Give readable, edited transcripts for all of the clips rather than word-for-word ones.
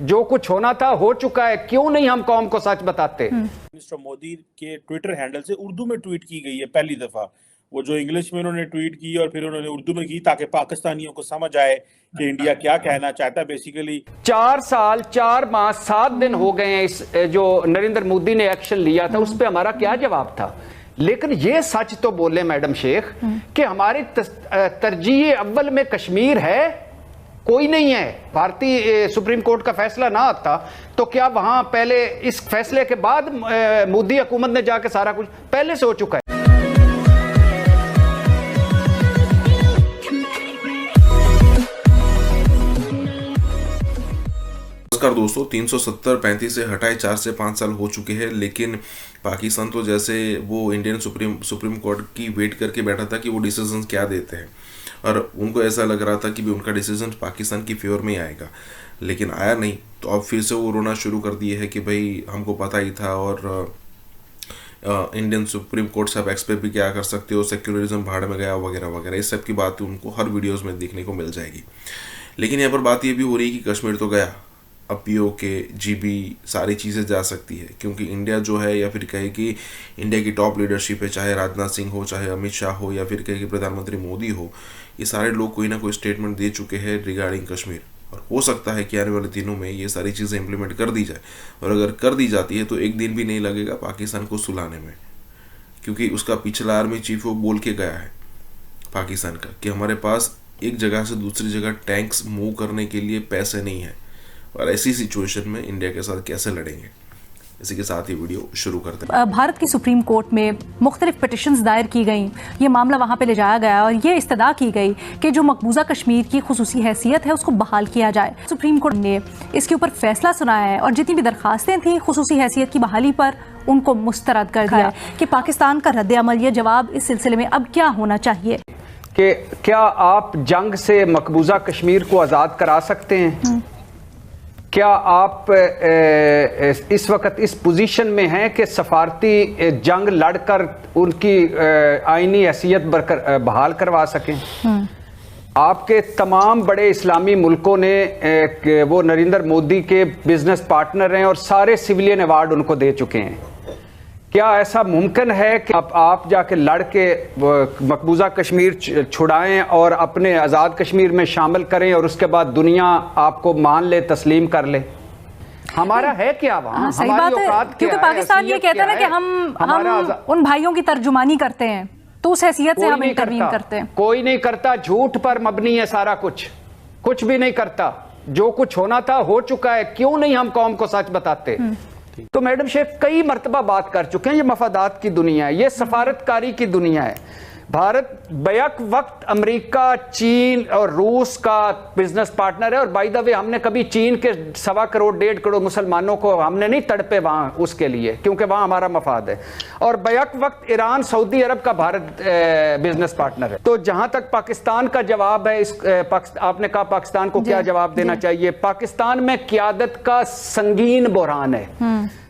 जो कुछ होना था हो चुका है, क्यों नहीं हम कौम को सच बताते। मिस्टर मोदी के ट्विटर हैंडल से उर्दू में ट्वीट की गई है पहली दफा। वो जो इंग्लिश में उन्होंने ट्वीट की और फिर उन्होंने उर्दू में की ताकि पाकिस्तानियों को समझ आए कि इंडिया क्या कहना चाहता है बेसिकली। 4 साल 4 माह 7 दिन हो गए हैं इस जो नरेंद्र मोदी ने एक्शन लिया था उस पर हमारा क्या जवाब था। लेकिन ये सच तो बोले मैडम शेख कि हमारी तरजीह अव्वल में कश्मीर है, कोई नहीं है। भारतीय सुप्रीम कोर्ट का फैसला ना आता तो क्या वहां पहले इस फैसले के बाद मोदी हुकूमत ने जाके सारा कुछ पहले से हो चुका है। नमस्कार दोस्तों, 370-35 से हटाए 4 से 5 साल हो चुके हैं, लेकिन पाकिस्तान तो जैसे वो इंडियन सुप्रीम कोर्ट की वेट करके बैठा था कि वो डिसीजन क्या देते हैं, और उनको ऐसा लग रहा था कि भी उनका डिसीजन पाकिस्तान की फेवर में ही आएगा, लेकिन आया नहीं। तो अब फिर से वो रोना शुरू कर दिए है कि भाई हमको पता ही था, और इंडियन सुप्रीम कोर्ट साहब एक्सपेक्ट भी क्या कर सकते हो, सेक्युलरिज्म भाड़ में गया वगैरह वगैरह, इस सब की बात उनको हर वीडियोज़ में देखने को मिल जाएगी। लेकिन यहाँ पर बात ये भी हो रही है कि कश्मीर तो गया, अब POK GB सारी चीज़ें जा सकती है, क्योंकि इंडिया जो है, या फिर कहे कि इंडिया की टॉप लीडरशिप है, चाहे राजनाथ सिंह हो, चाहे अमित शाह हो, या फिर कहे कि प्रधानमंत्री मोदी हो, ये सारे लोग कोई ना कोई स्टेटमेंट दे चुके हैं रिगार्डिंग कश्मीर। और हो सकता है कि आने वाले दिनों में ये सारी चीज़ें इंप्लीमेंट कर दी जाए, और अगर कर दी जाती है तो एक दिन भी नहीं लगेगा पाकिस्तान को सुलाने में, क्योंकि उसका पिछला आर्मी चीफ वो बोल के गया है पाकिस्तान का कि हमारे पास एक जगह से दूसरी जगह टैंक्स मूव करने के लिए पैसे नहीं है, और ऐसी सिचुएशन में इंडिया के साथ कैसे लड़ेंगे। इसी के साथ ही वीडियो शुरू करते हैं। भारत की सुप्रीम कोर्ट में मुख्तलिफ पिटिशंस दायर की गई, ये मामला वहाँ पे ले जाया गया और ये इस्तदा की गई कि जो मकबूजा कश्मीर की खुसूसी हैसियत है उसको बहाल किया जाए। सुप्रीम कोर्ट ने इसके ऊपर फैसला सुनाया है और जितनी भी दरखास्तें थी खुसूसी हैसियत की बहाली पर उनको मुस्तरद कर दिया कि पाकिस्तान का रद्द अमल, ये जवाब इस सिलसिले में अब क्या होना चाहिए कि क्या आप जंग से मकबूजा कश्मीर को आज़ाद करा सकते हैं? क्या आप इस वक्त इस पोजीशन में हैं कि सफारती जंग लड़कर उनकी आईनी हैसियत बहाल करवा सकें? आपके तमाम बड़े इस्लामी मुल्कों ने वो नरेंद्र मोदी के बिजनेस पार्टनर हैं और सारे सिविलियन अवार्ड उनको दे चुके हैं। क्या ऐसा मुमकिन है कि आप जाके लड़ के मकबूजा कश्मीर छुड़ाएं और अपने आज़ाद कश्मीर में शामिल करें और उसके बाद दुनिया आपको मान ले, तस्लीम कर ले? हमारा है क्या वहाँ? सही बात है, क्योंकि पाकिस्तान ये कहता है कि हम उन भाइयों की तर्जुमानी करते हैं, तो उस हैसियत से हम इंटरवीन करते हैं। कोई नहीं करता, झूठ पर मबनी है सारा कुछ भी नहीं करता। जो कुछ होना था हो चुका है, क्यों नहीं हम कौम को सच बताते। तो मैडम शेख कई मर्तबा बात कर चुके हैं, ये मफादात की दुनिया है, ये सफारतकारी की दुनिया है। भारत बैक वक्त अमेरिका, चीन और रूस का बिजनेस पार्टनर है, और बाय द वे हमने कभी चीन के 1.25 करोड़ 1.5 करोड़ मुसलमानों को हमने नहीं तड़पे वहां उसके लिए, क्योंकि वहां हमारा मफाद है। और बैक वक्त ईरान, सऊदी अरब का भारत बिजनेस पार्टनर है। तो जहां तक पाकिस्तान का जवाब है, आपने कहा पाकिस्तान को क्या जवाब देना चाहिए। पाकिस्तान में क़यादत का संगीन बहरान है,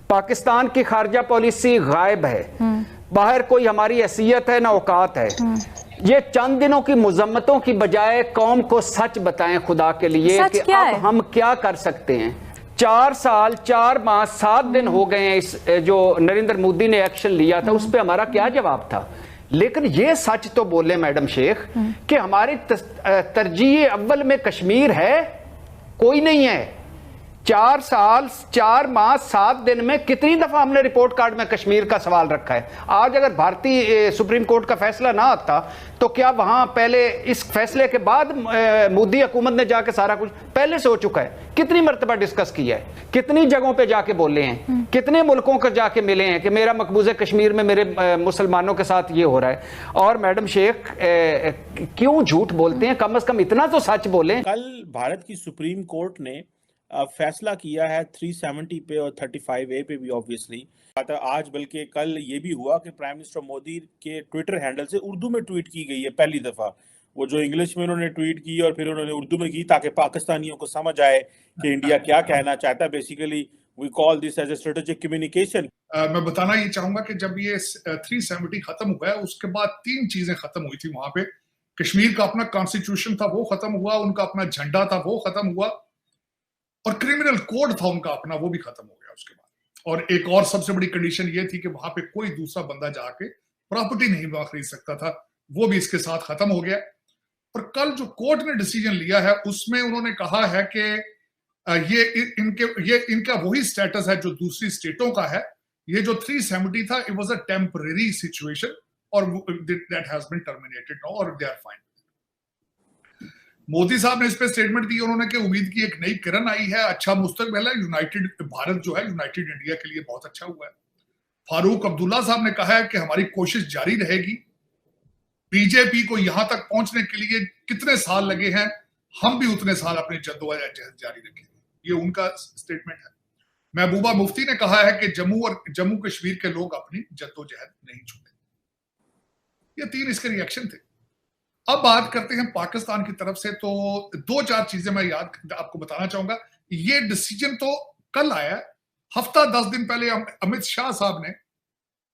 पाकिस्तान की खारजा पॉलिसी गायब है, बाहर कोई हमारी हैसियत है ना औकात है। ये चंद दिनों की मुजम्मतों की बजाय कौम को सच बताएं खुदा के लिए कि अब हम क्या कर सकते हैं। 4 साल 4 माह 7 दिन हो गए हैं इस जो नरेंद्र मोदी ने एक्शन लिया था उस पर हमारा क्या जवाब था। लेकिन ये सच तो बोले मैडम शेख कि हमारी तरजीह अव्वल में कश्मीर है, कोई नहीं है। 4 साल 4 माह 7 दिन में कितनी दफा हमने रिपोर्ट कार्ड में कश्मीर का सवाल रखा है। आज अगर भारतीय सुप्रीम कोर्ट का फैसला ना आता तो क्या वहां पहले इस फैसले के बाद मोदी हुकूमत ने जाके सारा कुछ पहले से हो चुका है। कितनी मरतबा डिस्कस किया है, कितनी जगहों पे जाके बोले हैं, कितने मुल्कों को जाके मिले हैं कि मेरा मकबूजे कश्मीर में मेरे मुसलमानों के साथ ये हो रहा है। और मैडम शेख क्यों झूठ बोलते हैं, कम से कम इतना तो सच बोलें। कल भारत की सुप्रीम कोर्ट ने फैसला किया है 370 पे और 35A पे भी ऑब्वियसली। आज बल्कि कल ये भी हुआ कि प्राइम मिनिस्टर मोदी के ट्विटर हैंडल से उर्दू में ट्वीट की गई है पहली दफा। वो जो इंग्लिश में उन्होंने ट्वीट की और फिर उन्होंने उर्दू में की ताकि पाकिस्तानियों को समझ आए कि इंडिया क्या कहना चाहता है। Basically we call this as a strategic communication. मैं बताना ये चाहूंगा कि जब ये 370 खत्म हुआ है उसके बाद 3 चीजें खत्म हुई थी वहां पे। कश्मीर का अपना कॉन्स्टिट्यूशन था वो खत्म हुआ, उनका अपना झंडा था वो खत्म हुआ, और क्रिमिनल कोड था उनका अपना, वो भी खत्म हो गया उसके बाद। और एक और सबसे बड़ी कंडीशन ये थी कि वहां पे कोई दूसरा बंदा जाके प्रॉपर्टी नहीं खरीद सकता था, वो भी इसके साथ खत्म हो गया। और कल जो कोर्ट ने डिसीजन लिया है उसमें उन्होंने कहा है कि ये इनका वही स्टेटस है जो दूसरी स्टेटों का है। ये जो 370 था, it was a temporary situation और that has been terminated now और दे आर फाइन। मोदी साहब ने इस पे स्टेटमेंट दी, उन्होंने कि उम्मीद की एक नई किरण आई है, अच्छा मुस्तकबिल है, यूनाइटेड भारत जो है यूनाइटेड इंडिया के लिए बहुत अच्छा हुआ है। फारूक अब्दुल्ला साहब ने कहा है कि हमारी कोशिश जारी रहेगी, बीजेपी को यहां तक पहुंचने के लिए कितने साल लगे हैं, हम भी उतने साल अपनी जद्दोजहद जारी रखेंगे। ये उनका स्टेटमेंट है। महबूबा मुफ्ती ने कहा है कि जम्मू कश्मीर के लोग अपनी जद्दोजहद नहीं छोड़ेंगे। ये 3 इसके रिएक्शन थे। अब बात करते हैं पाकिस्तान की तरफ से, तो 2-4 चीजें मैं आपको बताना चाहूंगा। ये डिसीजन तो कल आया, हफ्ता 10 दिन पहले अमित शाह साहब ने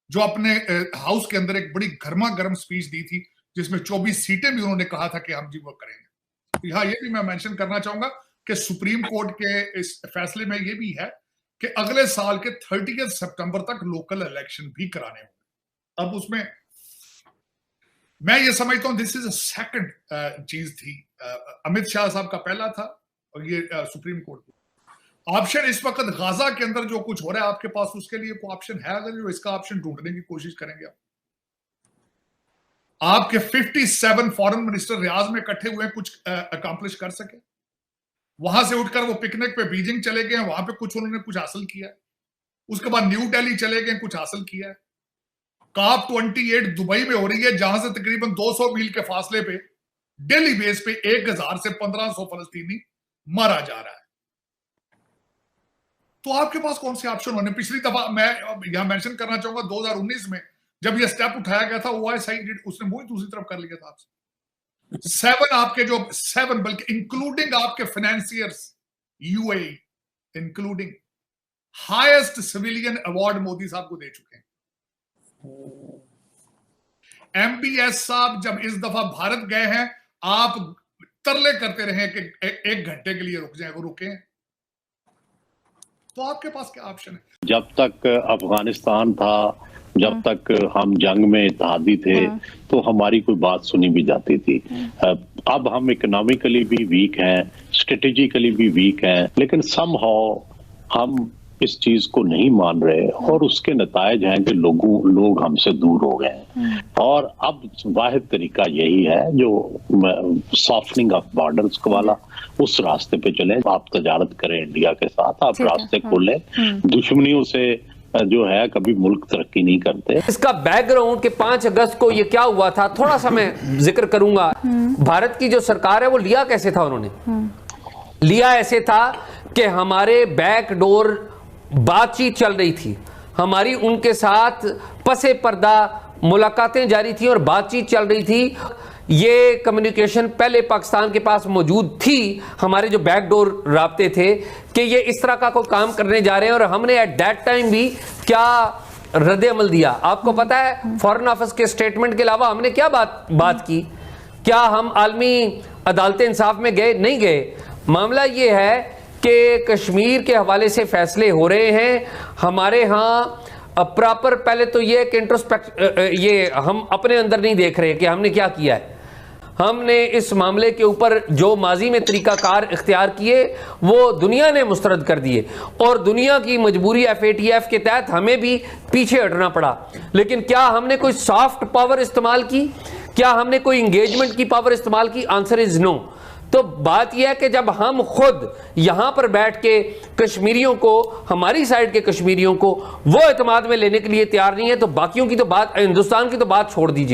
जो अपने हाउस के अंदर एक बड़ी गर्मा गर्म स्पीच दी थी, जिसमें 24 सीटें भी उन्होंने कहा था कि हम जी वो करेंगे। यहाँ ये भी मैं मेंशन करना चाहूंगा कि सुप्रीम कोर्ट के इस फैसले में ये भी है कि अगले साल के 30 सितंबर तक लोकल इलेक्शन भी कराने होंगे। अब उसमें मैं ये समझता हूं दिस इज अ सेकंड चीज थी। अमित शाह साहब का पहला था और ये सुप्रीम कोर्ट ऑप्शन। इस वक्त गाजा के अंदर जो कुछ हो रहा है आपके पास उसके लिए कोई ऑप्शन है अगर जो इसका ऑप्शन ढूंढने की कोशिश करेंगे आपके 57 फॉरेन मिनिस्टर रियाज में इकट्ठे हुए कुछ अकम्प्लिश कर सके? वहां से उठकर वो पिकनिक पे बीजिंग चले गए, वहां पे कुछ उन्होंने कुछ हासिल किया। उसके बाद न्यू दिल्ली चले गए, कुछ हासिल किया। COP 28 दुबई में हो रही है, जहां से तकरीबन 200 मील के फासले पे डेली बेस पे 1000 से 1500 फलस्तीनी मारा जा रहा है। तो आपके पास कौन से ऑप्शन होने? पिछली दफा मैं यहां मेंशन करना चाहूंगा 2019 में जब यह स्टेप उठाया गया था, OIC उसने मुंह दूसरी तरफ कर लिया था आपसे। 7 आपके जो 7 बल्कि इंक्लूडिंग आपके financiers UAE including highest civilian award Modi साहब को दे चुके हैं। MBS साहब जब इस दफा भारत गए हैं, आप तरले करते रहे कि 1 घंटे के लिए रुक जाए, वो रुके हैं। तो आपके पास क्या ऑप्शन है? जब तक अफगानिस्तान था, जब तक हम जंग में इत्तेहादी थे, तो हमारी कोई बात सुनी भी जाती थी। अब हम इकोनॉमिकली भी वीक हैं, स्ट्रेटेजिकली भी वीक हैं, लेकिन समहाउ हम इस चीज को नहीं मान रहे और उसके नतायज हैं कि लोग हमसे दूर हो गए हैं। और अब वाहिद तरीका यही है जो सॉफ्टनिंग ऑफ बॉर्डर्स वाला, उस रास्ते पे चले। आप तजारत करें इंडिया के साथ, आप रास्ते खोलें। दुश्मनियों से जो है कभी मुल्क तरक्की नहीं करते। इसका बैकग्राउंड कि 5 अगस्त को ये क्या हुआ था थोड़ा सा मैं जिक्र करूंगा। भारत की जो सरकार है वो लिया कैसे था, उन्होंने लिया ऐसे था कि हमारे बैकडोर बातचीत चल रही थी, हमारी उनके साथ पसे पर्दा मुलाकातें जारी थी और बातचीत चल रही थी। ये कम्युनिकेशन पहले पाकिस्तान के पास मौजूद थी, हमारे जो बैकडोर राब्ते थे कि ये इस तरह का कोई काम करने जा रहे हैं। और हमने एट दैट टाइम भी क्या रद्द अमल दिया आपको पता है? फॉरेन ऑफिस के स्टेटमेंट के अलावा हमने क्या बात की? क्या हम आलमी अदालत इंसाफ में गए? नहीं गए। मामला ये है कि कश्मीर के हवाले से फैसले हो रहे हैं हमारे यहाँ प्रॉपर। पहले तो ये कि इंट्रोस्पेक्ट ये हम अपने अंदर नहीं देख रहे कि हमने क्या किया है। हमने इस मामले के ऊपर जो माजी में तरीकाकार इख्तियार किए वो दुनिया ने मुस्तरद कर दिए और दुनिया की मजबूरी FATF के तहत हमें भी पीछे हटना पड़ा। लेकिन क्या हमने कोई सॉफ्ट पावर इस्तेमाल की? क्या हमने कोई इंगेजमेंट की पावर इस्तेमाल की? Answer is no. तो बात यह है कि जब हम खुद यहां पर बैठ के कश्मीरियों को, हमारी साइड के कश्मीरियों को वो एतमाद में लेने के लिए तैयार नहीं है, तो बाकियों की तो बात, हिंदुस्तान की तो बात छोड़ दीजिए।